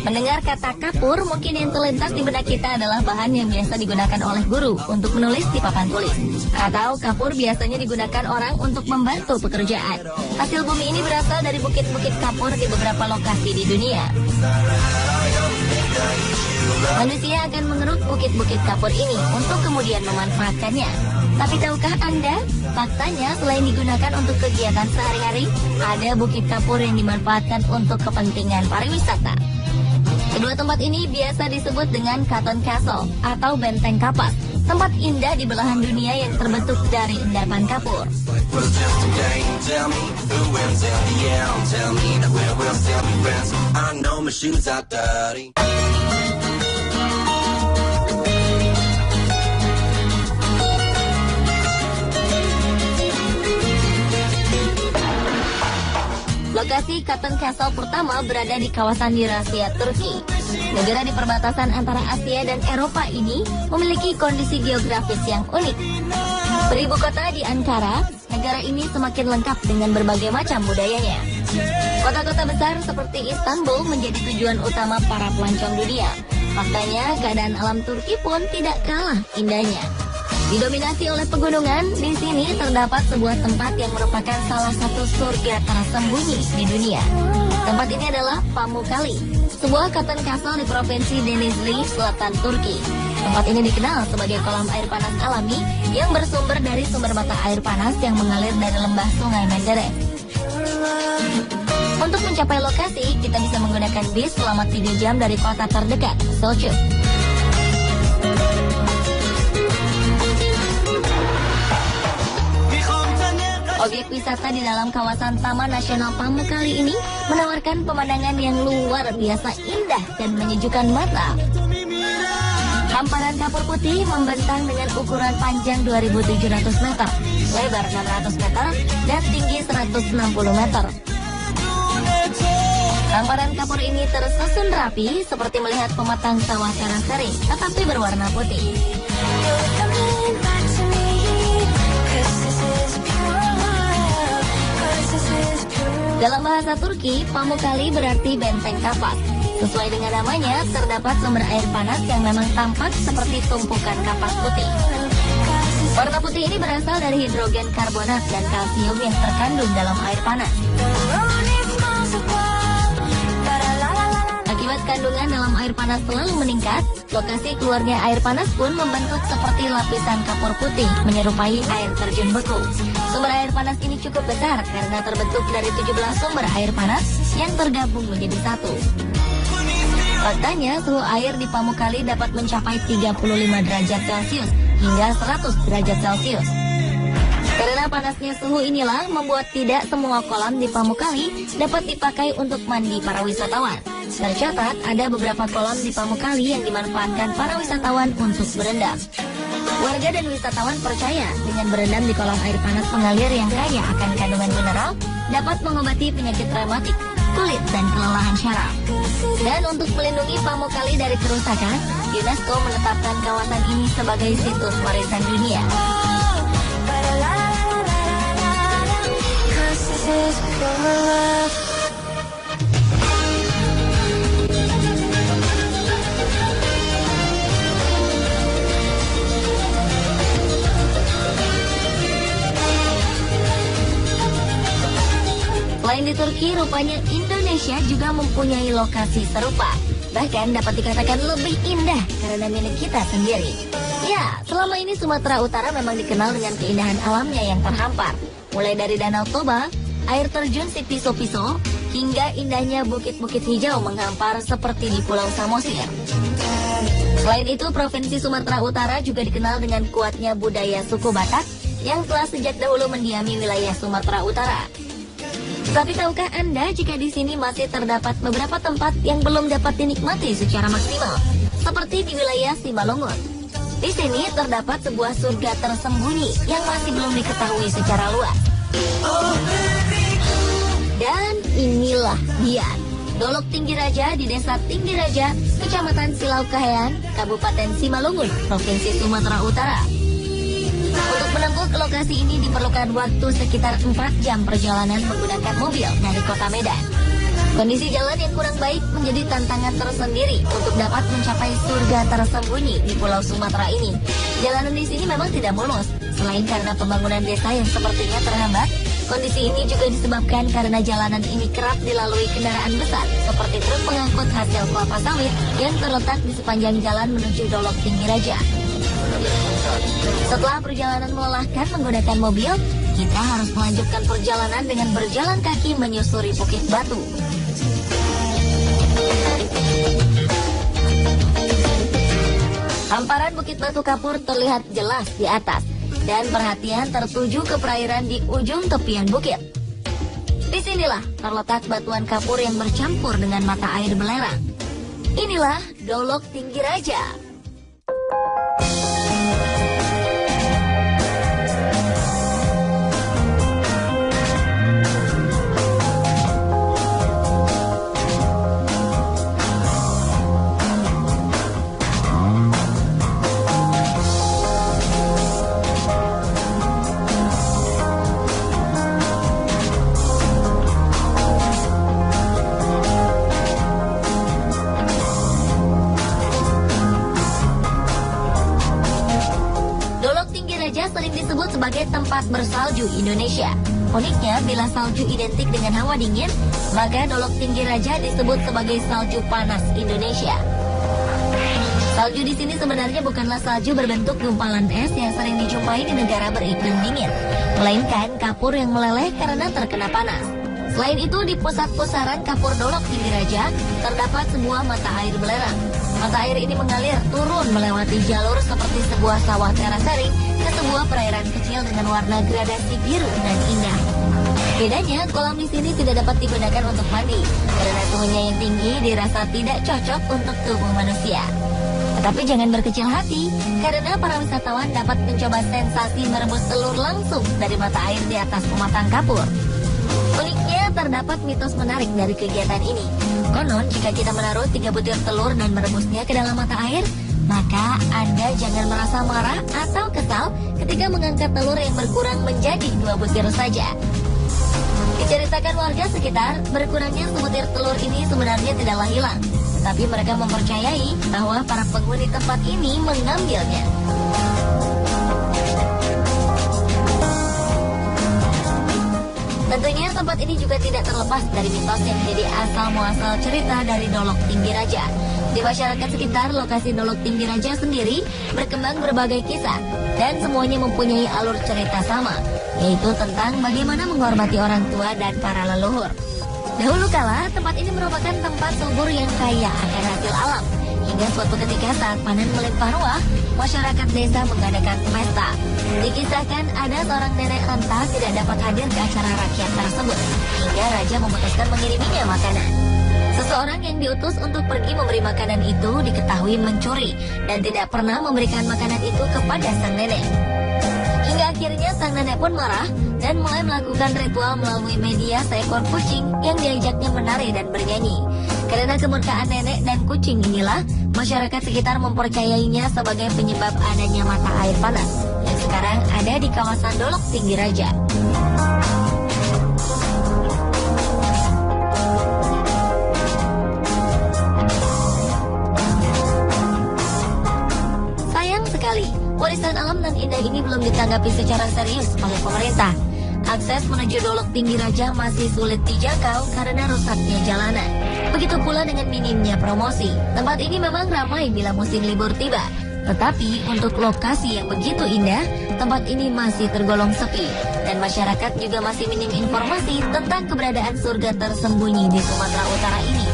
Mendengar kata kapur, mungkin yang terlintas di benak kita adalah bahan yang biasa digunakan oleh guru untuk menulis di papan tulis. Atau kapur biasanya digunakan orang untuk membantu pekerjaan. Hasil bumi ini berasal dari bukit-bukit kapur di beberapa lokasi di dunia. Manusia akan mengeruk bukit-bukit kapur ini untuk kemudian memanfaatkannya. Tapi tahukah Anda, faktanya selain digunakan untuk kegiatan sehari-hari, ada bukit kapur yang dimanfaatkan untuk kepentingan pariwisata. Kedua tempat ini biasa disebut dengan Cotton Castle atau Benteng Kapas, tempat indah di belahan dunia yang terbentuk dari endapan kapur. Lokasi Cotton Castle pertama berada di kawasan Eurasia, Turki. Negara di perbatasan antara Asia dan Eropa ini memiliki kondisi geografis yang unik. Beribu kota di Ankara, negara ini semakin lengkap dengan berbagai macam budayanya. Kota-kota besar seperti Istanbul menjadi tujuan utama para pelancong dunia. Faktanya, keadaan alam Turki pun tidak kalah indahnya. Didominasi oleh pegunungan, di sini terdapat sebuah tempat yang merupakan salah satu surga tersembunyi di dunia. Tempat ini adalah Pamukkale, sebuah cotton castle di provinsi Denizli, selatan Turki. Tempat ini dikenal sebagai kolam air panas alami yang bersumber dari sumber mata air panas yang mengalir dari lembah Sungai Menderes. Untuk mencapai lokasi, kita bisa menggunakan bis selama 3 jam dari kota terdekat, Selçuk. Objek wisata di dalam kawasan Taman Nasional Pamukkale ini menawarkan pemandangan yang luar biasa indah dan menyejukkan mata. Hamparan kapur putih membentang dengan ukuran panjang 2.700 meter, lebar 600 meter, dan tinggi 160 meter. Hamparan kapur ini tersusun rapi seperti melihat pematang sawah karang kering, tetapi berwarna putih. Dalam bahasa Turki, Pamukkale berarti benteng kapas. Sesuai dengan namanya, terdapat sumber air panas yang memang tampak seperti tumpukan kapas putih. Warna putih ini berasal dari hidrogen karbonat dan kalsium yang terkandung dalam air panas. Akibat kandungan dalam air panas selalu meningkat, lokasi keluarnya air panas pun membentuk seperti lapisan kapur putih menyerupai air terjun beku. Sumber air panas ini cukup besar karena terbentuk dari 17 sumber air panas yang tergabung menjadi satu. Faktanya, suhu air di Pamukkale dapat mencapai 35 derajat Celcius hingga 100 derajat Celcius. Karena panasnya suhu inilah membuat tidak semua kolam di Pamukkale dapat dipakai untuk mandi para wisatawan. Tercatat ada beberapa kolam di Pamukkale yang dimanfaatkan para wisatawan untuk berendam. Warga dan wisatawan percaya dengan berendam di kolam air panas mengalir yang kaya akan kandungan mineral dapat mengobati penyakit rematik, kulit, dan kelelahan syaraf. Dan untuk melindungi Pamukkale dari kerusakan, UNESCO menetapkan kawasan ini sebagai situs warisan dunia. Selain di Turki, rupanya Indonesia juga mempunyai lokasi serupa. Bahkan dapat dikatakan lebih indah karena milik kita sendiri. Ya, selama ini Sumatera Utara memang dikenal dengan keindahan alamnya yang terhampar. Mulai dari Danau Toba, air terjun Sipiso-Piso, hingga indahnya bukit-bukit hijau menghampar seperti di Pulau Samosir. Selain itu, Provinsi Sumatera Utara juga dikenal dengan kuatnya budaya suku Batak yang telah sejak dahulu mendiami wilayah Sumatera Utara. Tapi tahukah Anda jika di sini masih terdapat beberapa tempat yang belum dapat dinikmati secara maksimal, seperti di wilayah Simalungun. Di sini terdapat sebuah surga tersembunyi yang masih belum diketahui secara luas. Dan inilah dia, Dolok Tinggi Raja di Desa Tinggi Raja, Kecamatan Silau Kahayan, Kabupaten Simalungun, Provinsi Sumatera Utara. Untuk menempuh ke lokasi ini diperlukan waktu sekitar 4 jam perjalanan menggunakan mobil dari kota Medan. Kondisi jalan yang kurang baik menjadi tantangan tersendiri untuk dapat mencapai surga tersembunyi di Pulau Sumatera ini. Jalanan di sini memang tidak mulus. Selain karena pembangunan desa yang sepertinya terhambat, kondisi ini juga disebabkan karena jalanan ini kerap dilalui kendaraan besar seperti truk pengangkut hasil kelapa sawit yang terletak di sepanjang jalan menuju Dolok Tinggi Raja. Setelah perjalanan melelahkan menggunakan mobil, kita harus melanjutkan perjalanan dengan berjalan kaki menyusuri Bukit Batu. Hamparan Bukit Batu Kapur terlihat jelas di atas, dan perhatian tertuju ke perairan di ujung tepian bukit. Disinilah terletak batuan kapur yang bercampur dengan mata air belerang. Inilah Dolok Tinggi Raja. Sering disebut sebagai tempat bersalju Indonesia. Uniknya, bila salju identik dengan hawa dingin, maka Dolok Tinggi Raja disebut sebagai salju panas Indonesia. Salju di sini sebenarnya bukanlah salju berbentuk gumpalan es yang sering dijumpai di negara beriklim dingin, melainkan kapur yang meleleh karena terkena panas. Selain itu, di pusat pusaran kapur Dolok Tinggi Raja terdapat sebuah mata air belerang. Mata air ini mengalir turun melewati jalur seperti sebuah sawah terasering ke sebuah perairan kecil dengan warna gradasi biru dan indah. Bedanya, kolam di sini tidak dapat digunakan untuk mandi karena suhunya yang tinggi dirasa tidak cocok untuk tubuh manusia. Tetapi jangan berkecil hati, karena para wisatawan dapat mencoba sensasi merebus telur langsung dari mata air di atas pematang kapur. Uniknya, terdapat mitos menarik dari kegiatan ini. Konon, jika kita menaruh 3 butir telur dan merebusnya ke dalam mata air, maka Anda jangan merasa marah atau kesal ketika mengangkat telur yang berkurang menjadi 2 butir saja. Diceritakan warga sekitar, berkurangnya sebutir telur ini sebenarnya tidaklah hilang, tapi mereka mempercayai bahwa para penghuni tempat ini mengambilnya. Tentunya tempat ini juga tidak terlepas dari mitos yang menjadi asal-muasal cerita dari Dolok Tinggi Raja. Di masyarakat sekitar lokasi Dolok Tinggi Raja sendiri berkembang berbagai kisah, dan semuanya mempunyai alur cerita sama, yaitu tentang bagaimana menghormati orang tua dan para leluhur. Dahulu kala, tempat ini merupakan tempat subur yang kaya akan hasil alam. Hingga suatu ketika saat panen melimpah ruah, masyarakat desa mengadakan pesta. Dikisahkan ada seorang nenek renta tidak dapat hadir ke acara rakyat tersebut, hingga raja memutuskan mengiriminya makanan. Seseorang yang diutus untuk pergi memberi makanan itu diketahui mencuri dan tidak pernah memberikan makanan itu kepada sang nenek. Hingga akhirnya sang nenek pun marah dan mulai melakukan ritual melalui media seekor kucing yang diajaknya menari dan bernyanyi. Karena kemurkaan nenek dan kucing inilah, masyarakat sekitar mempercayainya sebagai penyebab adanya mata air panas yang sekarang ada di kawasan Dolok Tinggi Raja. Sayang sekali, warisan alam dan indah ini belum ditanggapi secara serius oleh pemerintah. Akses menuju Dolok Tinggi Raja masih sulit dijangkau karena rusaknya jalanan. Begitu pula dengan minimnya promosi. Tempat ini memang ramai bila musim libur tiba. Tetapi untuk lokasi yang begitu indah, tempat ini masih tergolong sepi. Dan masyarakat juga masih minim informasi tentang keberadaan surga tersembunyi di Sumatera Utara ini.